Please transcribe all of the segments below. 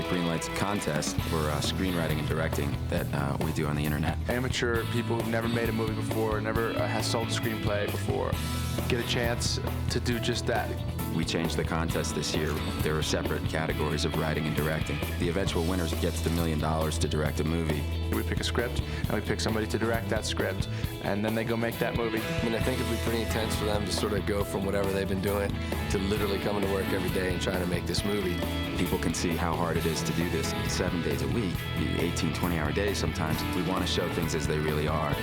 Project Greenlight's contest for screenwriting and directing that we do on the internet. Amateur people who've never made a movie before, never has sold a screenplay before, get a chance to do just that. We changed the contest this year. There are separate categories of writing and directing. The eventual winner gets the $1 million to direct a movie. We pick a script, and we pick somebody to direct that script, and then they go make that movie. I mean, I think it'd be pretty intense for them to sort of go from whatever they've been doing to literally coming to work every day and trying to make this movie. People can see how hard it is to do this 7 days a week, 18, 20-hour days sometimes. We want to show things as they really are.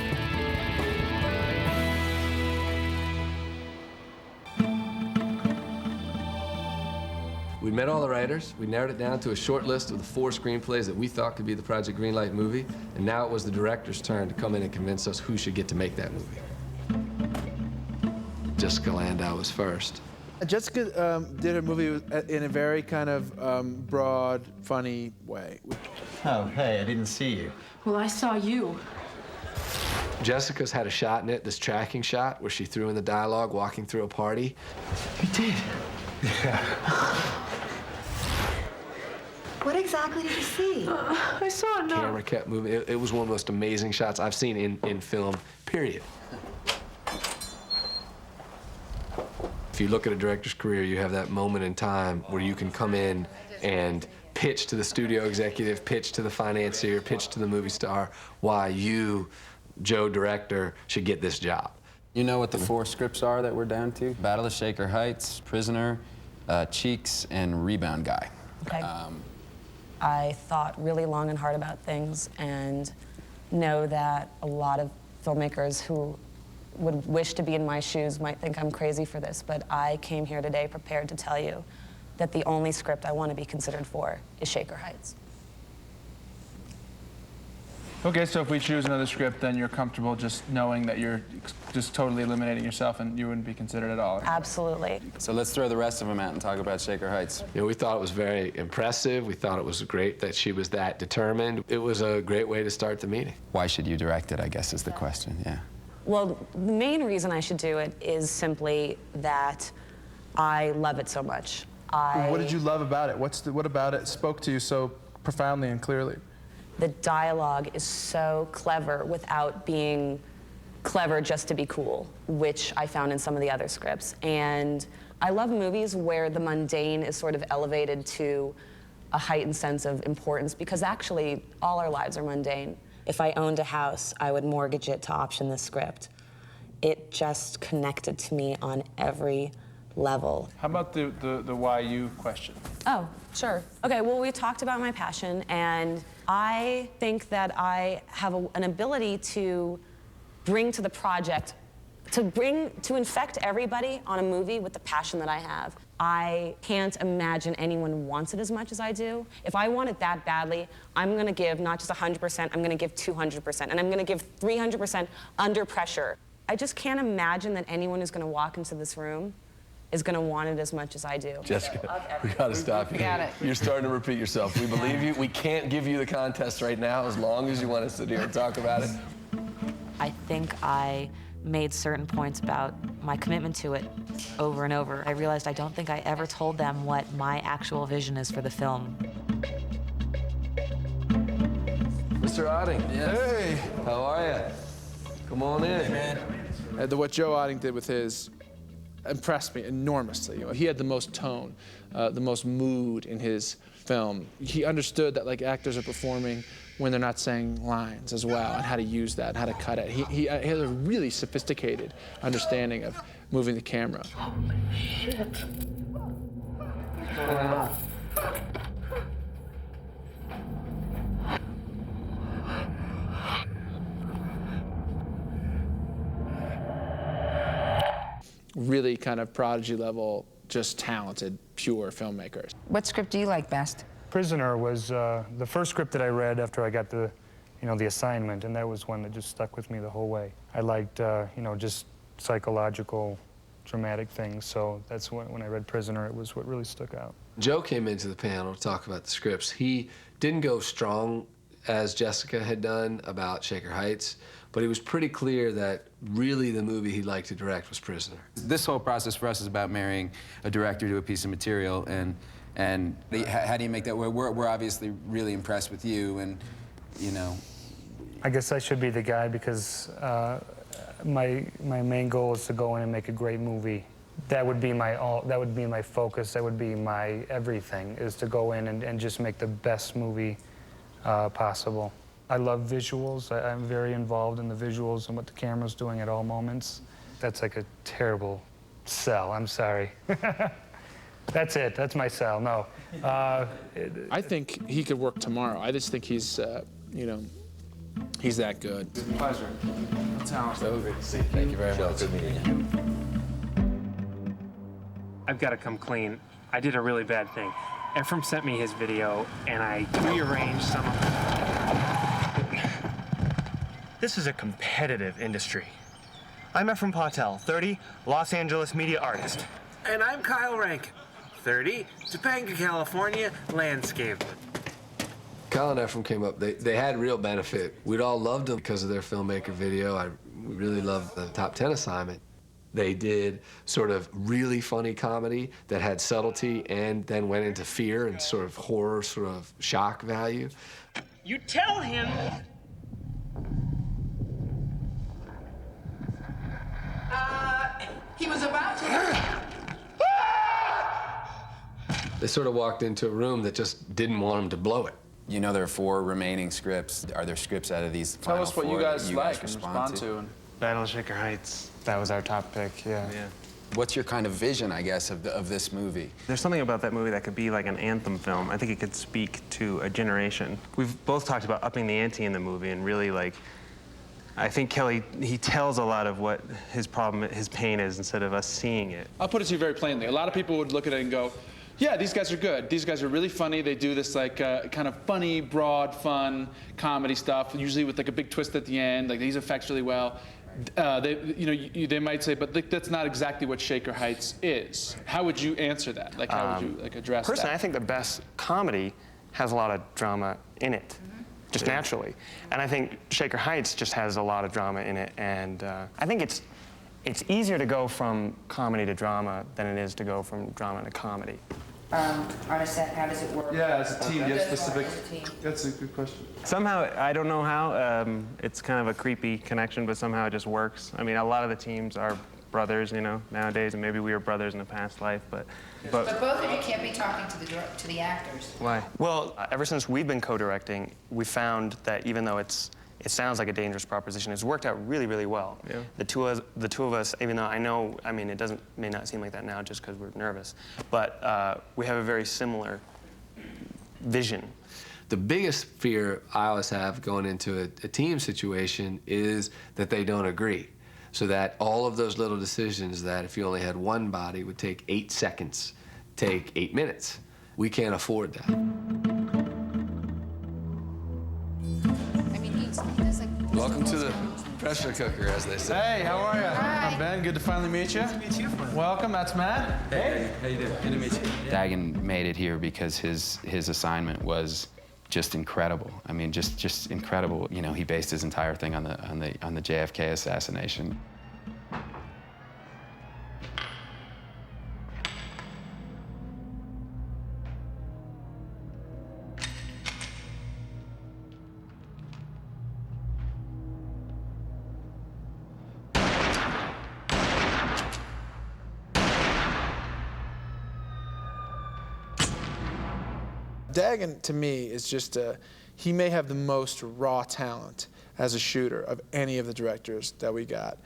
We met all the writers. We narrowed it down to a short list of the 4 screenplays that we thought could be the Project Greenlight movie, and now it was the director's turn to come in and convince us who should get to make that movie. Jessica Landau was first. Jessica did her movie in a very kind of broad, funny way. Oh, hey, I didn't see you. Well, I saw you. Jessica's had a shot in it, this tracking shot, where she threw in the dialogue walking through a party. You did? Yeah. What exactly did you see? I saw it. Camera kept moving. It was one of the most amazing shots I've seen in film, period. If you look at a director's career, you have that moment in time where you can come in and pitch to the studio executive, pitch to the financier, pitch to the movie star why you, Joe director, should get this job. You know what the 4 scripts are that we're down to? Battle of Shaker Heights, Prisoner, Cheeks, and Rebound Guy. Okay. I thought really long and hard about things and know that a lot of filmmakers who would wish to be in my shoes might think I'm crazy for this, but I came here today prepared to tell you that the only script I want to be considered for is Shaker Heights. Okay, so if we choose another script, then you're comfortable just knowing that you're just totally eliminating yourself and you wouldn't be considered at all? Absolutely. So let's throw the rest of them out and talk about Shaker Heights. You know, we thought it was very impressive. We thought it was great that she was that determined. It was a great way to start the meeting. Why should you direct it, I guess, is the question, yeah. Well, the main reason I should do it is simply that I love it so much. What did you love about it? What about it spoke to you so profoundly and clearly? The dialogue is so clever without being clever just to be cool, which I found in some of the other scripts. And I love movies where the mundane is sort of elevated to a heightened sense of importance, because actually all our lives are mundane. If I owned a house, I would mortgage it to option this script. It just connected to me on every level. How about the why you question? Oh, sure. Okay, well, we talked about my passion, and I think that I have an ability to bring to the project, to infect everybody on a movie with the passion that I have. I can't imagine anyone wants it as much as I do. If I want it that badly, I'm gonna give not just 100%, I'm gonna give 200%, and I'm gonna give 300% under pressure. I just can't imagine that anyone who's gonna walk into this room is going to want it as much as I do. Jessica, we got to stop you. Got it. You're starting to repeat yourself. We believe you. We can't give you the contest right now as long as you want to sit here and talk about it. I think I made certain points about my commitment to it over and over. I realized I don't think I ever told them what my actual vision is for the film. Mr. Otting. Yes. Hey. How are you? Come on in. Hey, man. What Joe Otting did with his impressed me enormously. You know, he had the most tone, the most mood in his film. He understood that like actors are performing when they're not saying lines as well, and how to use that, and how to cut it. He has a really sophisticated understanding of moving the camera. Holy shit. Really kind of prodigy level, just talented, pure filmmakers. What script do you like best? Prisoner was the first script that I read after I got the assignment, and that was one that just stuck with me the whole way. I liked, just psychological, dramatic things, so that's when I read Prisoner, it was what really stuck out. Joe came into the panel to talk about the scripts. He didn't go strong as Jessica had done about Shaker Heights, but he was pretty clear that really the movie he'd like to direct was Prisoner. This whole process for us is about marrying a director to a piece of material, and And how do you make that work? We're obviously really impressed with you, and you know. I guess I should be the guy because my main goal is to go in and make a great movie. That would be my that would be my focus. That would be my everything, is to go in and just make the best movie possible. I love visuals. I'm very involved in the visuals and what the camera's doing at all moments. That's like a terrible sell. I'm sorry. That's it. That's my sell. No. I think he could work tomorrow. I just think he's, you know, he's that good. It's a pleasure. So good to see you. Thank you very much. Good meeting you. I've got to come clean. I did a really bad thing. Ephraim sent me his video, and I rearranged some of it. This is a competitive industry. I'm Ephraim Patel, 30, Los Angeles media artist. And I'm Kyle Rankin, 30, Topanga, California, landscaper. Kyle and Ephraim came up. They had real benefit. We'd all loved them because of their filmmaker video. We really loved the Top 10 assignment. They did sort of really funny comedy that had subtlety and then went into fear and sort of horror, sort of shock value. You tell him. He was about to. They sort of walked into a room that just didn't want them to blow it. You know there are 4 remaining scripts. Are there scripts out of these Tell final us what 4 you guys that like and respond to. Battle of Shaker Heights. That was our top pick, yeah. What's your kind of vision, I guess, of this movie? There's something about that movie that could be like an anthem film. I think it could speak to a generation. We've both talked about upping the ante in the movie and really, like, I think Kelly, he tells a lot of what his problem, his pain is, instead of us seeing it. I'll put it to you very plainly. A lot of people would look at it and go, yeah, these guys are good. These guys are really funny. They do this like kind of funny, broad, fun comedy stuff, usually with like a big twist at the end. Like these effects really well. They might say, but that's not exactly what Shaker Heights is. How would you answer that? Like, how would you like address that? Personally, I think the best comedy has a lot of drama in it, just naturally. And I think Shaker Heights just has a lot of drama in it. And I think it's easier to go from comedy to drama than it is to go from drama to comedy. On a set, how does it work? Yeah, as a team, Okay. get specific. That's a good question. Somehow, I don't know how, it's kind of a creepy connection, but somehow it just works. I mean, a lot of the teams are brothers, you know, nowadays, and maybe we were brothers in a past life, but But both of you can't be talking to the actors. why? Well, ever since we've been co-directing, we found that even though it sounds like a dangerous proposition, it's worked out really, really well. Yeah. The two of us, even though I mean, it may not seem like that now just because we're nervous, but we have a very similar vision. The biggest fear I always have going into a team situation is that they don't agree. So that all of those little decisions that if you only had one body would take 8 seconds, take 8 minutes. We can't afford that. Welcome to the pressure cooker, as they say. Hey, how are you? Hi. I'm Ben. Good to finally meet you. Nice to meet you. Welcome. That's Matt. Hey, how you doing? Good to meet you. Dagan made it here because his assignment was just incredible. I mean, just incredible. You know, he based his entire thing on the JFK assassination. Dagan, to me, is just he may have the most raw talent as a shooter of any of the directors that we got.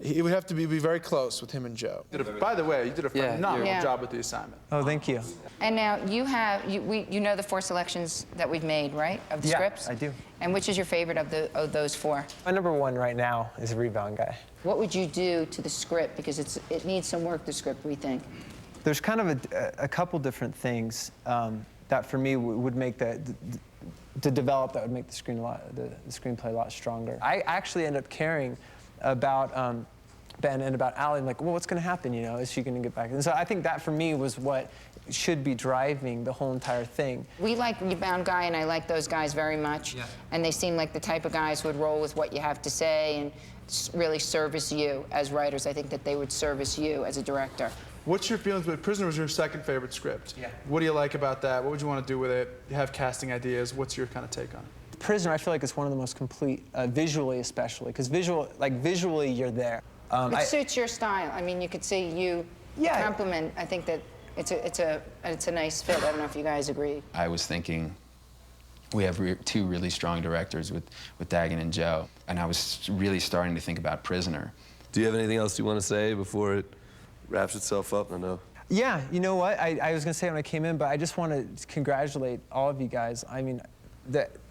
It would have to be very close with him and Joe. By the way, you did a phenomenal job with the assignment. Oh, thank you. And now you have, you know the 4 selections that we've made, right, of the scripts? I do. And which is your favorite of those 4? My number 1 right now is Rebound Guy. What would you do to the script? Because it needs some work, the script, we think. There's kind of a couple different things that for me would make to develop, that would make the screenplay a lot stronger. I actually end up caring about Ben and about Allie. I'm like, well, what's going to happen? You know, is she going to get back? And so I think that for me was what should be driving the whole entire thing. We like Rebound Guy, and I like those guys very much. Yeah. And they seem like the type of guys who would roll with what you have to say and really service you as writers. I think that they would service you as a director. What's your feelings with Prisoner? Was your second favorite script? Yeah. What do you like about that? What would you want to do with it? You have casting ideas. What's your kind of take on it? Prisoner, I feel like it's one of the most complete, visually especially, because visually you're there. It suits your style. I mean, you could see you compliment. I think that it's a nice fit. I don't know if you guys agree. I was thinking we have two really strong directors with Dagan and Joe, and I was really starting to think about Prisoner. Do you have anything else you want to say before it wraps itself up? I know. Yeah, you know what? I was going to say it when I came in, but I just want to congratulate all of you guys. I mean,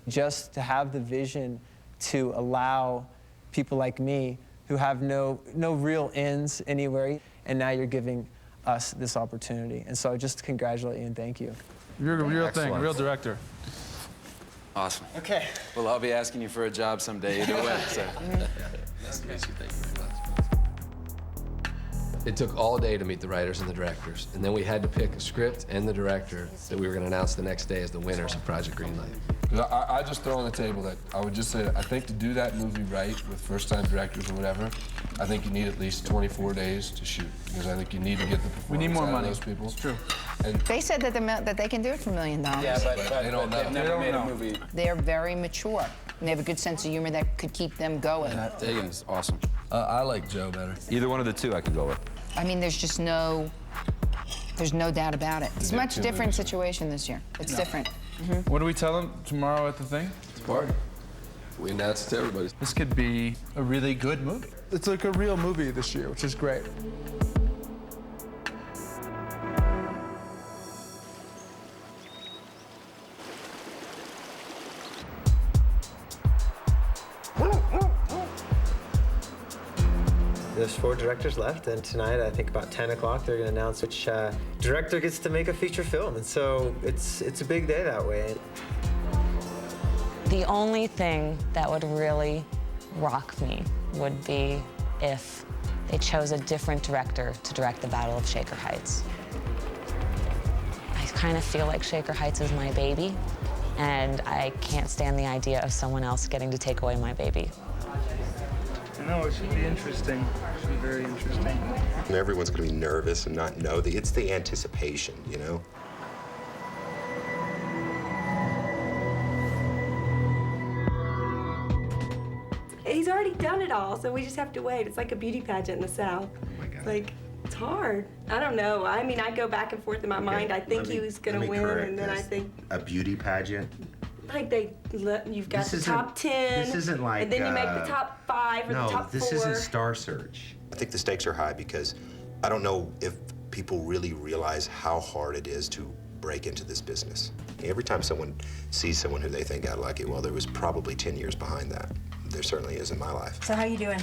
just to have the vision to allow people like me who have no real ends anywhere, and now you're giving us this opportunity. And so just congratulate you and thank you. You're a real Excellent. thing, a real director. Awesome. Okay. Well, I'll be asking you for a job someday either way. So. Nice to meet you. Thank you very much. It took all day to meet the writers and the directors, and then we had to pick a script and the director that we were going to announce the next day as the winners of Project Greenlight. I just throw on the table that I would just say that I think to do that movie right with first-time directors or whatever, I think you need at least 24 days to shoot, because I think you need to get the performance We need more out money. of those people. It's true. And They said that they can do it for $1 million. Yeah, but they don't know. they've never made a movie. They're very mature, and they have a good sense of humor that could keep them going. Dagan's awesome. I like Joe better. Either one of the two I could go with. I mean, there's no doubt about it. It's a much different situation this year. It's different. What do we tell them tomorrow at the thing? It's a party. We announce it to everybody. This could be a really good movie. It's like a real movie this year, which is great. There's 4 directors left, and tonight, I think about 10 o'clock, they're going to announce which director gets to make a feature film. And so it's a big day that way. The only thing that would really rock me would be if they chose a different director to direct the Battle of Shaker Heights. I kind of feel like Shaker Heights is my baby, and I can't stand the idea of someone else getting to take away my baby. No, it should be interesting. It should be very interesting. And everyone's going to be nervous and not know. It's the anticipation, you know? He's already done it all, so we just have to wait. It's like a beauty pageant in the South. Oh my God. Like, it's hard. I don't know. I mean, I go back and forth in my mind. I think he was going to win, and then I think... A beauty pageant? Like you've got the top 10. This isn't like... And then you make the top 5 or the top 4. No, this isn't Star Search. I think the stakes are high because I don't know if people really realize how hard it is to break into this business. Every time someone sees someone who they think got lucky, well, there was probably 10 years behind that. There certainly is in my life. So how you doing?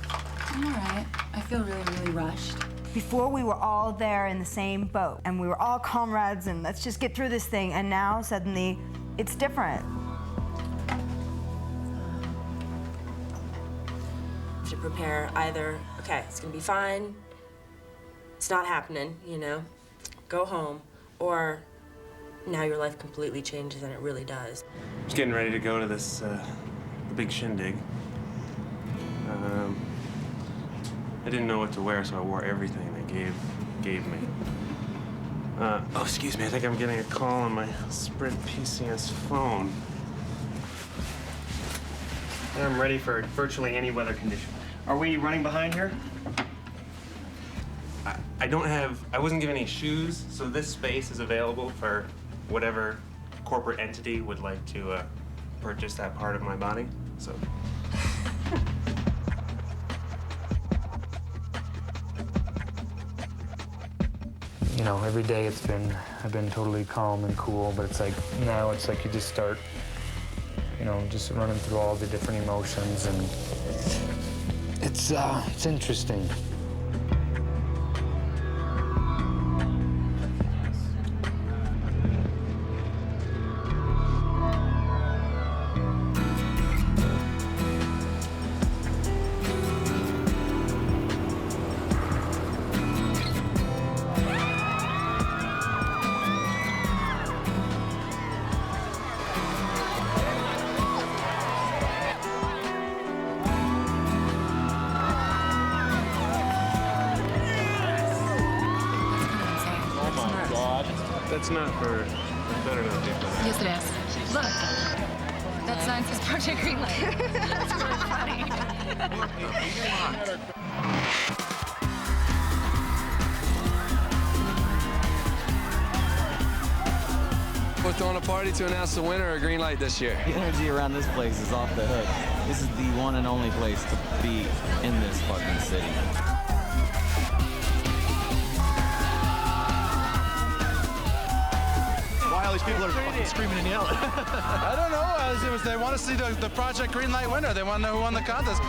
I'm all right. I feel really, really rushed. Before we were all there in the same boat, and we were all comrades, and let's just get through this thing. And now suddenly, it's different. To prepare either, okay, it's gonna be fine, it's not happening, you know, go home, or now your life completely changes and it really does. Just getting ready to go to this the big shindig. I didn't know what to wear, so I wore everything they gave me. Oh, excuse me, I think I'm getting a call on my Sprint PCS phone. I'm ready for virtually any weather condition. Are we running behind here? I wasn't given any shoes, so this space is available for whatever corporate entity would like to purchase that part of my body, so. You know, every day I've been totally calm and cool, but it's like, now it's like you just start, you know, just running through all the different emotions, and it's interesting. That's not for... better not be for that. Yes, it is. Look. That sign says Project Greenlight. That's really funny. We're throwing a party to announce the winner of Greenlight this year. The energy around this place is off the hook. This is the one and only place to be in this fucking city. Why all these people are fucking screaming and yelling? I don't know. They want to see the Project Greenlight winner. They want to know who won the contest.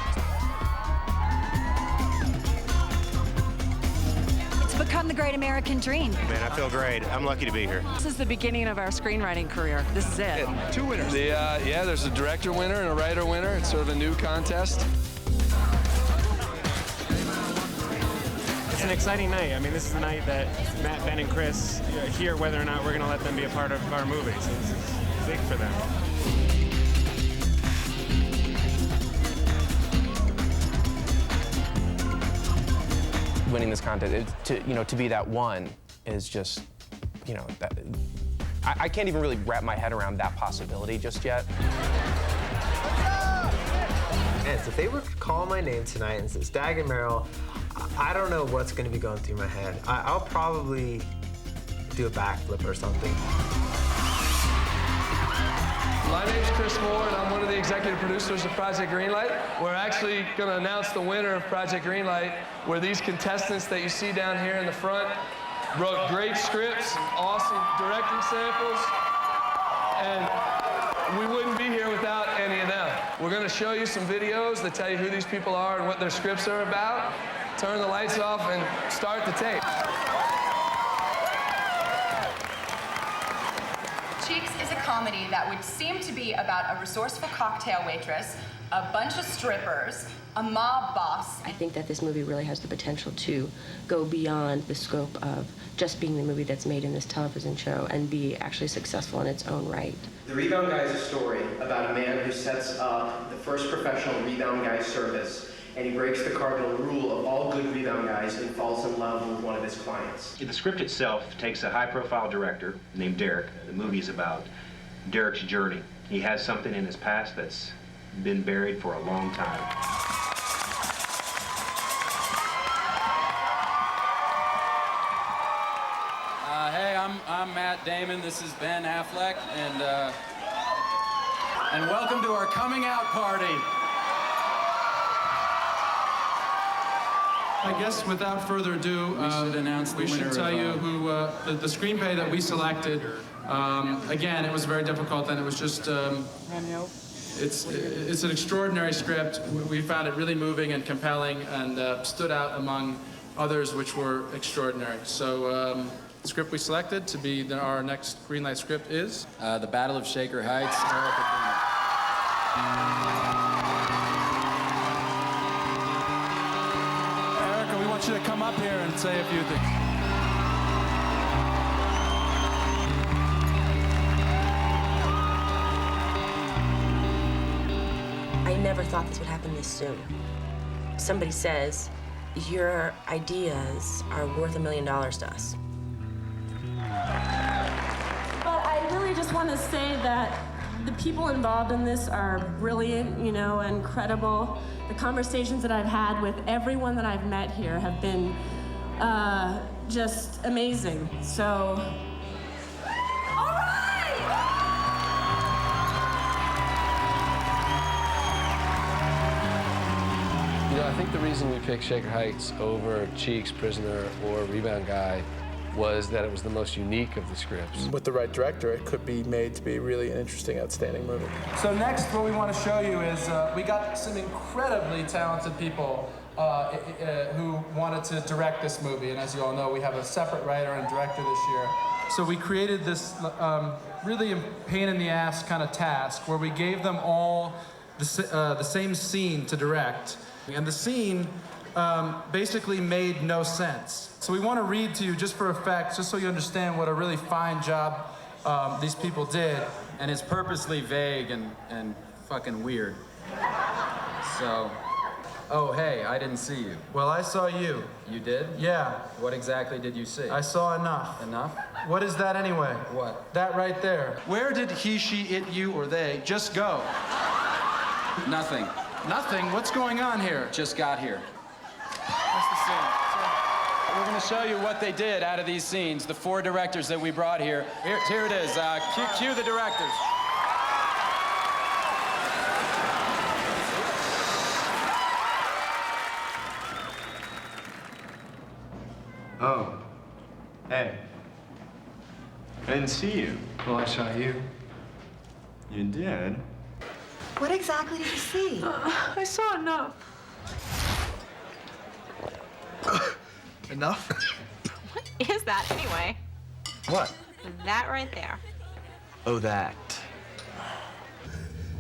It's become the great American dream. Man, I feel great. I'm lucky to be here. This is the beginning of our screenwriting career. This is it. Two winners. Yeah, there's a director winner and a writer winner. It's sort of a new contest. It's an exciting night. I mean, this is the night that Matt, Ben, and Chris hear whether or not we're going to let them be a part of our movies. It's big for them. Winning this contest, to be that one is just, that, I can't even really wrap my head around that possibility just yet. And if they were calling my name tonight and says Dag and Merrill, I don't know what's going to be going through my head. I'll probably do a backflip or something. My name's Chris Moore, and I'm one of the executive producers of Project Greenlight. We're actually going to announce the winner of Project Greenlight, where these contestants that you see down here in the front wrote great scripts, awesome directing samples, and we wouldn't be here without any of them. We're going to show you some videos that tell you who these people are and what their scripts are about. Turn the lights off and start the tape. Cheeks is a comedy that would seem to be about a resourceful cocktail waitress, a bunch of strippers, a mob boss. I think that this movie really has the potential to go beyond the scope of just being the movie that's made in this television show and be actually successful in its own right. The Rebound Guy is a story about a man who sets up the first professional rebound guy service, and he breaks the cardinal rule of all good rebound guys and falls in love with one of his clients. The script itself takes a high-profile director named Derek. The movie is about Derek's journey. He has something in his past that's been buried for a long time. Hey, I'm Matt Damon. This is Ben Affleck, and welcome to our coming out party. I guess without further ado, we should tell you who the screenplay that we selected. Again, it was very difficult, and it was just it's an extraordinary script. We found it really moving and compelling, and stood out among others which were extraordinary. So the script we selected to be our next Greenlight script is The Battle of Shaker Heights. We want you to come up here and say a few things. I never thought this would happen this soon. Somebody says, your ideas are worth $1 million to us. But I really just want to say that the people involved in this are brilliant, and incredible. The conversations that I've had with everyone that I've met here have been just amazing. So, all right! I think the reason we picked Shaker Heights over Cheeks, Prisoner, or Rebound Guy was that it was the most unique of the scripts. With the right director, it could be made to be really an interesting, outstanding movie. So next, what we want to show you is we got some incredibly talented people who wanted to direct this movie. And as you all know, we have a separate writer and director this year. So we created this really pain-in-the-ass kind of task where we gave them all the same scene to direct. And the scene basically made no sense. So we want to read to you just for effect, just so you understand what a really fine job these people did. And it's purposely vague and fucking weird. So, oh, hey, I didn't see you. Well, I saw you. You did? Yeah. What exactly did you see? I saw enough. Enough? What is that anyway? What? That right there. Where did he, she, it, you, or they just go? Nothing. Nothing? What's going on here? Just got here. That's the scene. We're going to show you what they did out of these scenes, the 4 directors that we brought here. Here it is. Cue the directors. Oh. Hey. I didn't see you. Well, I saw you. You did? What exactly did you see? I saw enough. Enough? What is that anyway? What? That right there. Oh, that.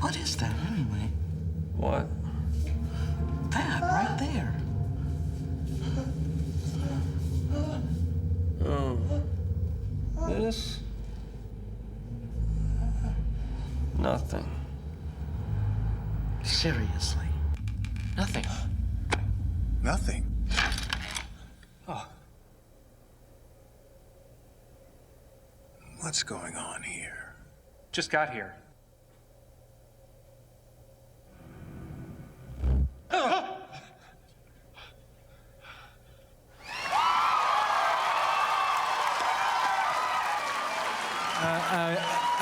What is that anyway? What? That right there. Oh. This? Nothing. Seriously. Nothing. Nothing. Oh. What's going on here? Just got here.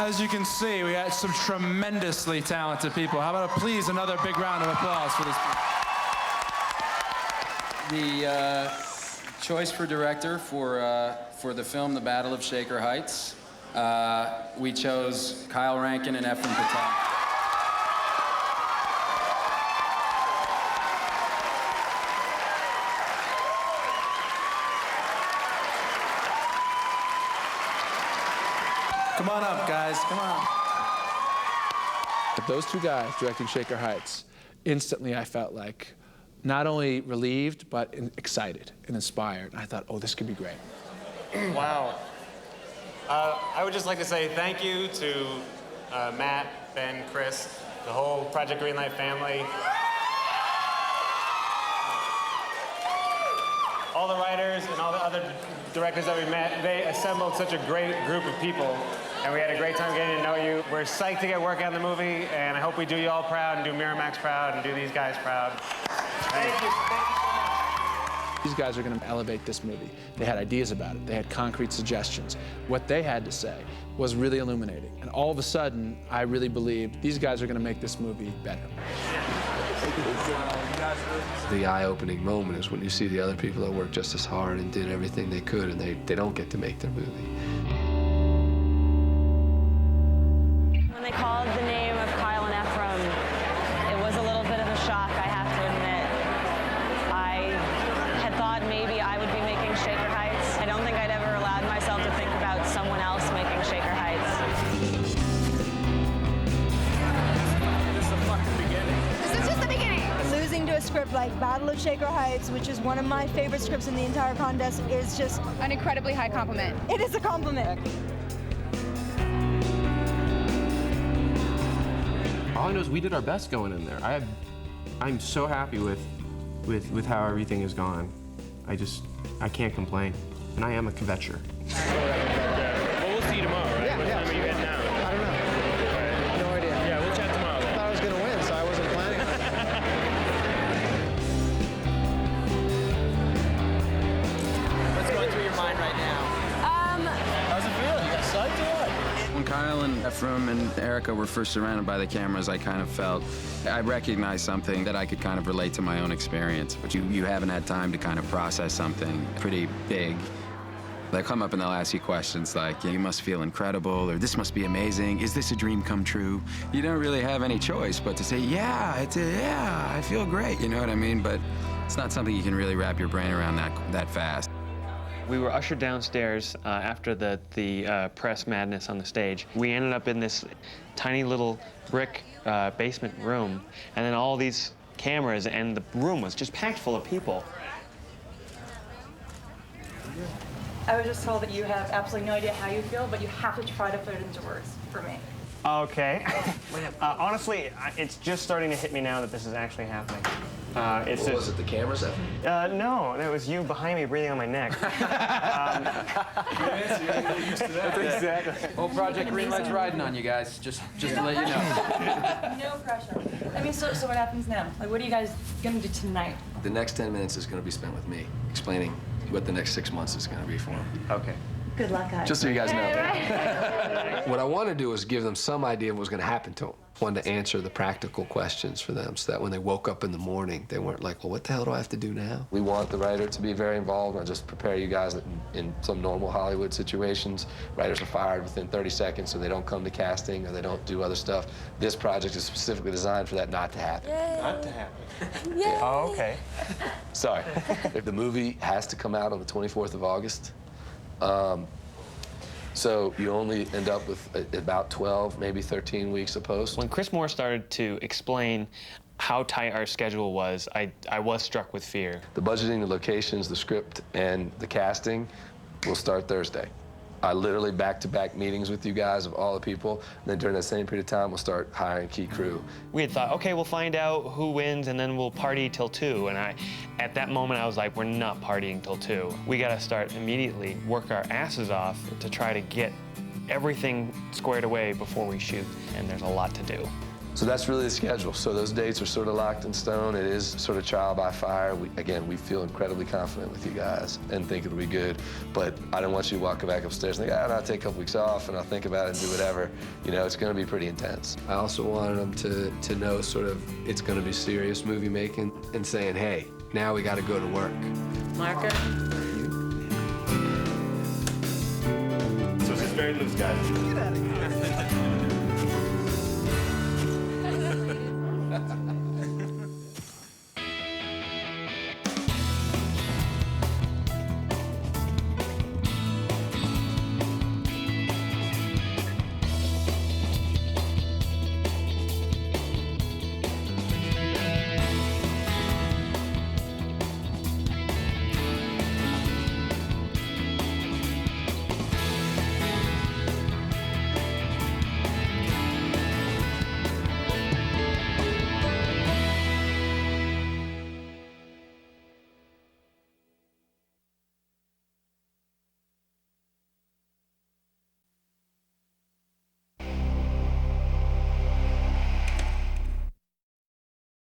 As you can see, we had some tremendously talented people. How about please another big round of applause for this. The choice for director for the film The Battle of Shaker Heights, we chose Kyle Rankin and Ephraim Patel. Come on up, guys. Come on. Those 2 guys directing Shaker Heights, instantly I felt like not only relieved, but excited and inspired. I thought, oh, this could be great. Wow. I would just like to say thank you to Matt, Ben, Chris, the whole Project Greenlight family. All the writers and all the other directors that we met, they assembled such a great group of people, and we had a great time getting to know you. We're psyched to get working on the movie, and I hope we do you all proud, and do Miramax proud, and do these guys proud. Thank you. These guys are going to elevate this movie. They had ideas about it. They had concrete suggestions. What they had to say was really illuminating. And all of a sudden, I really believed these guys are going to make this movie better. The eye-opening moment is when you see the other people that worked just as hard and did everything they could, and they don't get to make their movie. When they called the name of Kyle and Ephraim, it was a little bit of a shock, I have to admit. I had thought maybe I would be making Shaker Heights. I don't think I'd ever allowed myself to think about someone else making Shaker Heights. This is the fucking beginning. This is just the beginning. Losing to a script like Battle of Shaker Heights, which is one of my favorite scripts in the entire contest, is just an incredibly high compliment. It is a compliment. All I know is we did our best going in there. I'm so happy with how everything has gone. I can't complain. And I am a kvetcher. Well, we'll see you tomorrow, right? What time are you heading out? I don't know. No idea. Yeah, we'll chat tomorrow. I thought I was going to win, so I wasn't planning. What's going through your mind right now? How's it feel? You got psyched or what? When Kyle and Ephraim and Erica were first surrounded by the cameras, I kind of felt I recognized something that I could kind of relate to my own experience. But you haven't had time to kind of process something pretty big. They come up and they'll ask you questions like, you must feel incredible, or this must be amazing, is this a dream come true? You don't really have any choice but to say, yeah, yeah, I feel great, you know what I mean? But it's not something you can really wrap your brain around that fast. We were ushered downstairs after the press madness on the stage. We ended up in this tiny little brick basement room, and then all these cameras, and the room was just packed full of people. I was just told that you have absolutely no idea how you feel, but you have to try to put it into words for me. Okay. Honestly, it's just starting to hit me now that this is actually happening. It's Was it the cameras? no, it was you behind me breathing on my neck. That's exactly. Whole Project Greenlight's riding on you guys, just to let you know. No pressure. I mean, so what happens now? Like, what are you guys gonna do tonight? The next 10 minutes is going to be spent with me, explaining what the next 6 months is going to be for them. Okay. Good luck, guys. Just so you guys know. What I want to do is give them some idea of what's going to happen to them. I wanted to answer the practical questions for them so that when they woke up in the morning, they weren't like, well, what the hell do I have to do now? We want the writer to be very involved, not just prepare you guys in some normal Hollywood situations. Writers are fired within 30 seconds, so they don't come to casting or they don't do other stuff. This project is specifically designed for that not to happen. Yay. Not to happen. Yay. Oh, okay. Sorry. If the movie has to come out on the 24th of August, so you only end up with about 12, maybe 13 weeks of post. When Chris Moore started to explain how tight our schedule was, I was struck with fear. The budgeting, the locations, the script, and the casting will start Thursday. I literally back-to-back meetings with you guys of all the people, and then during that same period of time, we'll start hiring key crew. We had thought, okay, we'll find out who wins, and then we'll party till 2. And at that moment, I was like, we're not partying till 2. We gotta start immediately, work our asses off to try to get everything squared away before we shoot, and there's a lot to do. So that's really the schedule. So those dates are sort of locked in stone. It is sort of trial by fire. We feel incredibly confident with you guys and think it'll be good. But I don't want you to walk back upstairs and think, I'll take a couple weeks off and I'll think about it and do whatever. You know, it's going to be pretty intense. I also wanted them to know sort of it's going to be serious movie making and saying, hey, now we got to go to work. Marker. So this is very loose, guys. Get out of here.